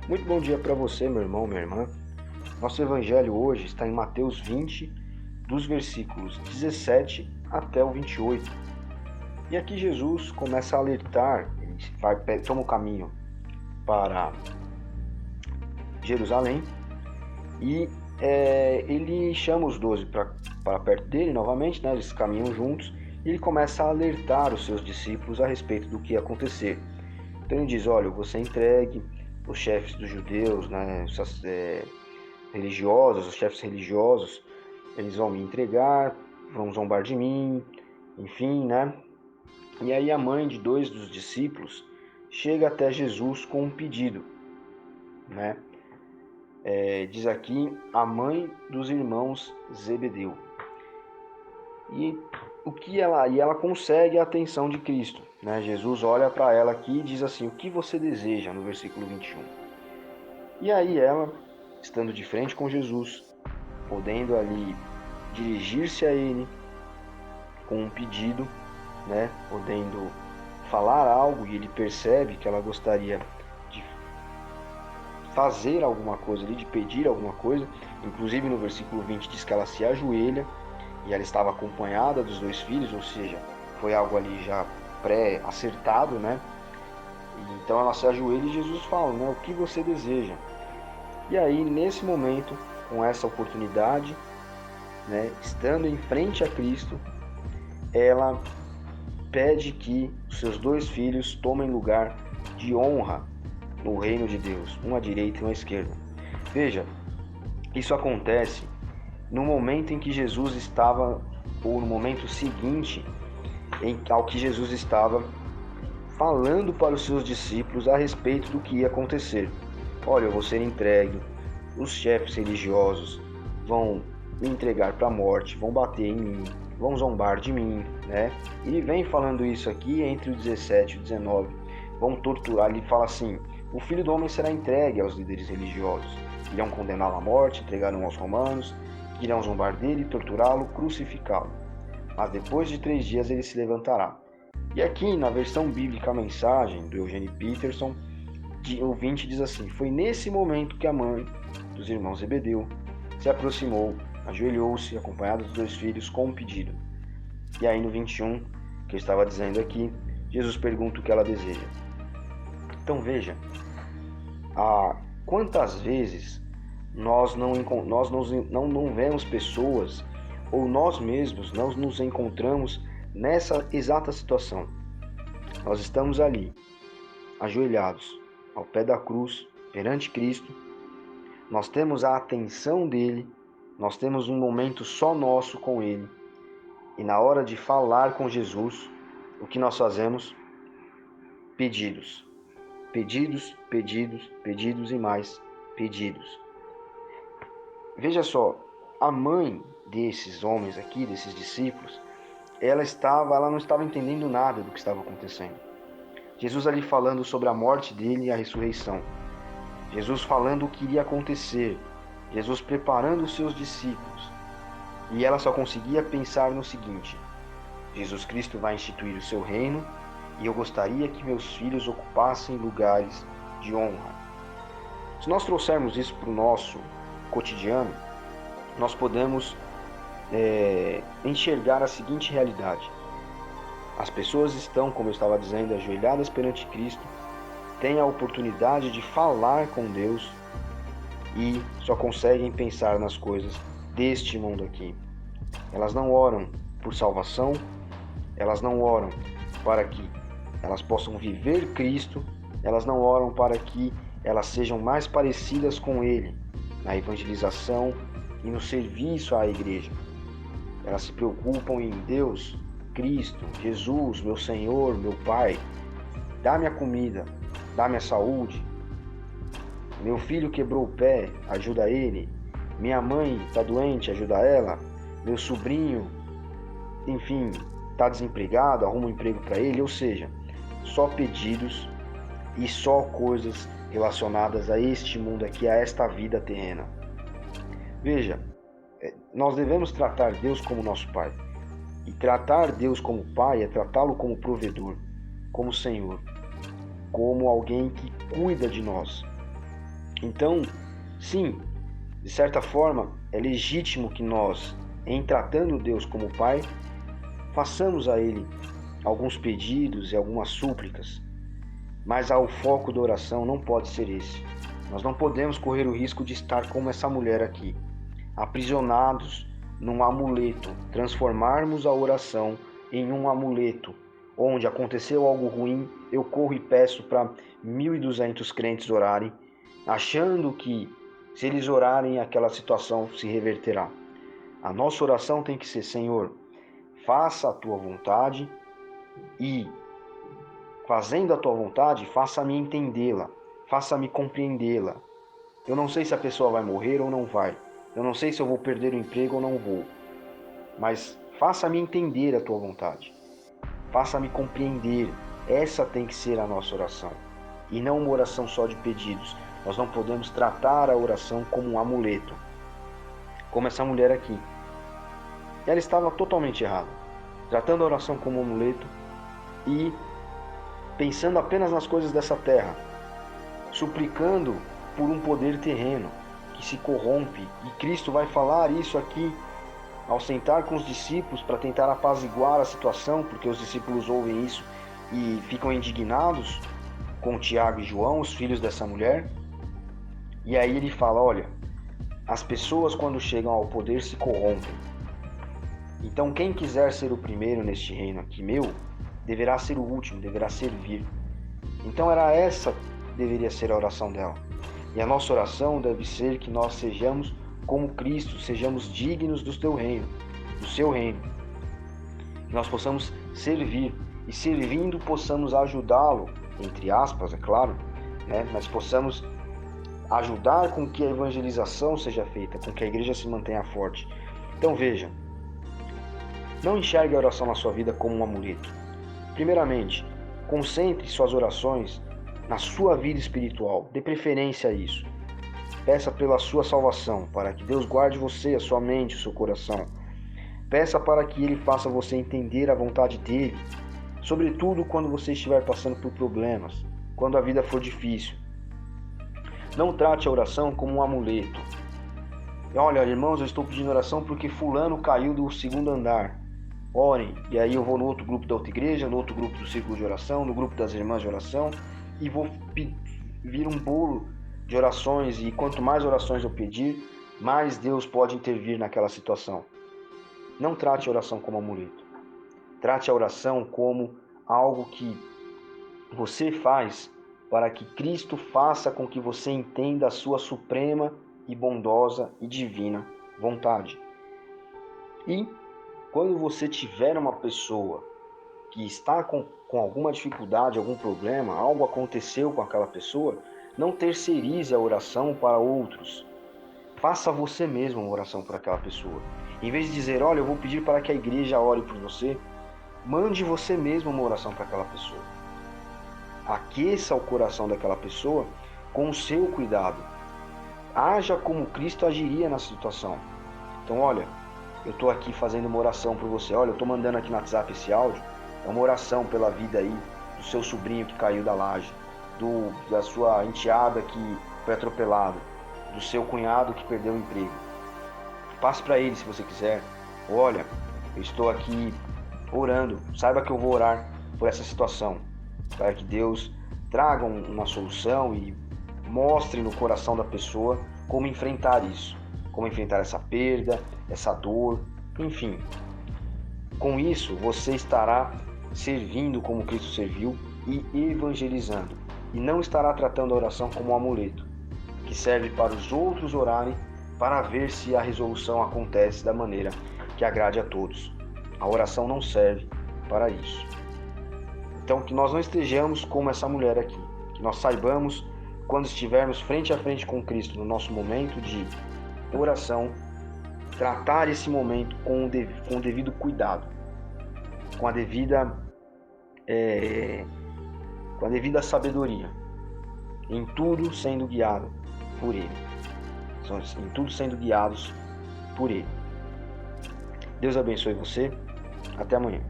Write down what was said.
Muito bom dia para você, meu irmão, minha irmã. Nosso evangelho hoje está em Mateus 20, dos versículos 17 até o 28. E aqui Jesus começa a alertar, toma o caminho para Jerusalém e ele chama os 12 para perto dele novamente, né? Eles caminham juntos e ele começa a alertar os seus discípulos a respeito do que ia acontecer. Então ele diz, olha, eu vou ser entregue, os chefes dos judeus, né, religiosos, os chefes religiosos, eles vão me entregar, vão zombar de mim, enfim, né? E aí a mãe de dois dos discípulos chega até Jesus com um pedido, né? Diz aqui a mãe dos irmãos Zebedeu. E ela consegue a atenção de Cristo, né? Jesus olha para ela aqui e diz assim: o que você deseja, no versículo 21. E aí ela, estando de frente com Jesus, podendo ali dirigir-se a ele com um pedido, né? Podendo falar algo, e ele percebe que ela gostaria de fazer alguma coisa ali, de pedir alguma coisa. Inclusive no versículo 20 diz que ela se ajoelha e ela estava acompanhada dos dois filhos, ou seja, foi algo ali já pré-acertado, né? Então ela se ajoelha e Jesus fala, né? O que você deseja? E aí, nesse momento, com essa oportunidade, né, estando em frente a Cristo, ela pede que os seus dois filhos tomem lugar de honra no reino de Deus, um à direita e um à esquerda. Veja, isso acontece no momento em que Jesus estava, ou no momento seguinte ao que Jesus estava falando para os seus discípulos a respeito do que ia acontecer. Olha, eu vou ser entregue, os chefes religiosos vão me entregar para a morte, vão bater em mim, vão zombar de mim, né? Ele vem falando isso aqui entre o 17 e o 19. Vão torturar, ele fala assim: o Filho do Homem será entregue aos líderes religiosos, irão condená-lo à morte, entregarão aos romanos, irão zombar dele, torturá-lo, crucificá-lo. Mas depois de 3 dias ele se levantará. E aqui na versão bíblica, a mensagem do Eugene Peterson, o 20 diz assim: foi nesse momento que a mãe dos irmãos Zebedeu se aproximou, ajoelhou-se, acompanhada dos dois filhos, com um pedido. E aí no 21, que eu estava dizendo aqui, Jesus pergunta o que ela deseja. Então veja, quantas vezes nós não vemos pessoas, ou nós mesmos não nos encontramos nessa exata situação. Nós estamos ali, ajoelhados, ao pé da cruz, perante Cristo, nós temos a atenção dele, nós temos um momento só nosso com ele, e na hora de falar com Jesus, o que nós fazemos? Pedidos. Pedidos, pedidos, pedidos e mais pedidos. Veja só, a mãe desses homens aqui, desses discípulos, ela não estava entendendo nada do que estava acontecendo. Jesus ali falando sobre a morte dele e a ressurreição. Jesus falando o que iria acontecer. Jesus preparando os seus discípulos. E ela só conseguia pensar no seguinte: Jesus Cristo vai instituir o seu reino e eu gostaria que meus filhos ocupassem lugares de honra. Se nós trouxermos isso para o nosso cotidiano, nós podemos enxergar a seguinte realidade: as pessoas estão, como eu estava dizendo, ajoelhadas perante Cristo, têm a oportunidade de falar com Deus e só conseguem pensar nas coisas deste mundo aqui. Elas não oram por salvação, elas não oram para que elas possam viver Cristo, elas não oram para que elas sejam mais parecidas com Ele na evangelização e no serviço à igreja. Elas se preocupam em Deus, Cristo, Jesus, meu Senhor, meu Pai, dá-me a comida, dá-me a saúde. Meu filho quebrou o pé, ajuda ele. Minha mãe está doente, ajuda ela. Meu sobrinho, enfim, está desempregado, arruma um emprego para ele. Ou seja, só pedidos e só coisas relacionadas a este mundo aqui, a esta vida terrena. Veja, nós devemos tratar Deus como nosso Pai. E tratar Deus como Pai é tratá-lo como provedor, como Senhor, como alguém que cuida de nós. Então, sim, de certa forma, é legítimo que nós, em tratando Deus como Pai, façamos a Ele alguns pedidos e algumas súplicas, mas o foco da oração não pode ser esse. Nós não podemos correr o risco de estar como essa mulher aqui, aprisionados num amuleto, transformarmos a oração em um amuleto, onde aconteceu algo ruim, eu corro e peço para 1.200 crentes orarem, achando que se eles orarem aquela situação se reverterá. A nossa oração tem que ser: Senhor, faça a tua vontade e, fazendo a tua vontade, faça-me entendê-la, faça-me compreendê-la. Eu não sei se a pessoa vai morrer ou não vai. Eu não sei se eu vou perder o emprego ou não vou. Mas faça-me entender a tua vontade. Faça-me compreender. Essa tem que ser a nossa oração. E não uma oração só de pedidos. Nós não podemos tratar a oração como um amuleto. Como essa mulher aqui. Ela estava totalmente errada. Tratando a oração como um amuleto e pensando apenas nas coisas dessa terra. Suplicando por um poder terreno que se corrompe. E Cristo vai falar isso aqui ao sentar com os discípulos para tentar apaziguar a situação, porque os discípulos ouvem isso e ficam indignados com Tiago e João, os filhos dessa mulher. E aí ele fala: olha, as pessoas quando chegam ao poder se corrompem. Então quem quiser ser o primeiro neste reino aqui meu, deverá ser o último, deverá servir. Então essa deveria ser a oração dela. E a nossa oração deve ser que nós sejamos como Cristo, sejamos dignos do teu reino, do seu reino. Que nós possamos servir e servindo possamos ajudá-lo, entre aspas, é claro, né? Mas possamos ajudar com que a evangelização seja feita, com que a igreja se mantenha forte. Então veja, não enxergue a oração na sua vida como um amuleto. Primeiramente, concentre suas orações na sua vida espiritual, dê preferência a isso. Peça pela sua salvação, para que Deus guarde você, a sua mente, o seu coração. Peça para que Ele faça você entender a vontade dEle, sobretudo quando você estiver passando por problemas, quando a vida for difícil. Não trate a oração como um amuleto. Olha, irmãos, eu estou pedindo oração porque fulano caiu do 2º andar. Orem, e aí eu vou no outro grupo da outra igreja, no outro grupo do círculo de oração, no grupo das irmãs de oração, e vou vir um bolo de orações, e quanto mais orações eu pedir, mais Deus pode intervir naquela situação. Não trate a oração como amuleto. Trate a oração como algo que você faz para que Cristo faça com que você entenda a sua suprema e bondosa e divina vontade. E quando você tiver uma pessoa que está com alguma dificuldade, algum problema, algo aconteceu com aquela pessoa, não terceirize a oração para outros. Faça você mesmo uma oração por aquela pessoa. Em vez de dizer: olha, eu vou pedir para que a igreja ore por você, mande você mesmo uma oração para aquela pessoa. Aqueça o coração daquela pessoa com o seu cuidado. Haja como Cristo agiria na situação. Então, olha, eu estou aqui fazendo uma oração por você. Olha, eu estou mandando aqui no WhatsApp esse áudio. É uma oração pela vida aí do seu sobrinho que caiu da laje, da sua enteada que foi atropelado, do seu cunhado que perdeu o emprego. Passe para ele se você quiser. Olha, eu estou aqui orando. Saiba que eu vou orar por essa situação, para que Deus traga uma solução e mostre no coração da pessoa como enfrentar isso, como enfrentar essa perda, essa dor, enfim. Com isso, você estará servindo como Cristo serviu e evangelizando. E não estará tratando a oração como um amuleto, que serve para os outros orarem para ver se a resolução acontece da maneira que agrade a todos. A oração não serve para isso. Então, que nós não estejamos como essa mulher aqui. Que nós saibamos, quando estivermos frente a frente com Cristo, no nosso momento de oração, tratar esse momento com o devido cuidado, com a devida sabedoria, em tudo sendo guiado por Ele. Em tudo sendo guiados por Ele. Deus abençoe você. Até amanhã.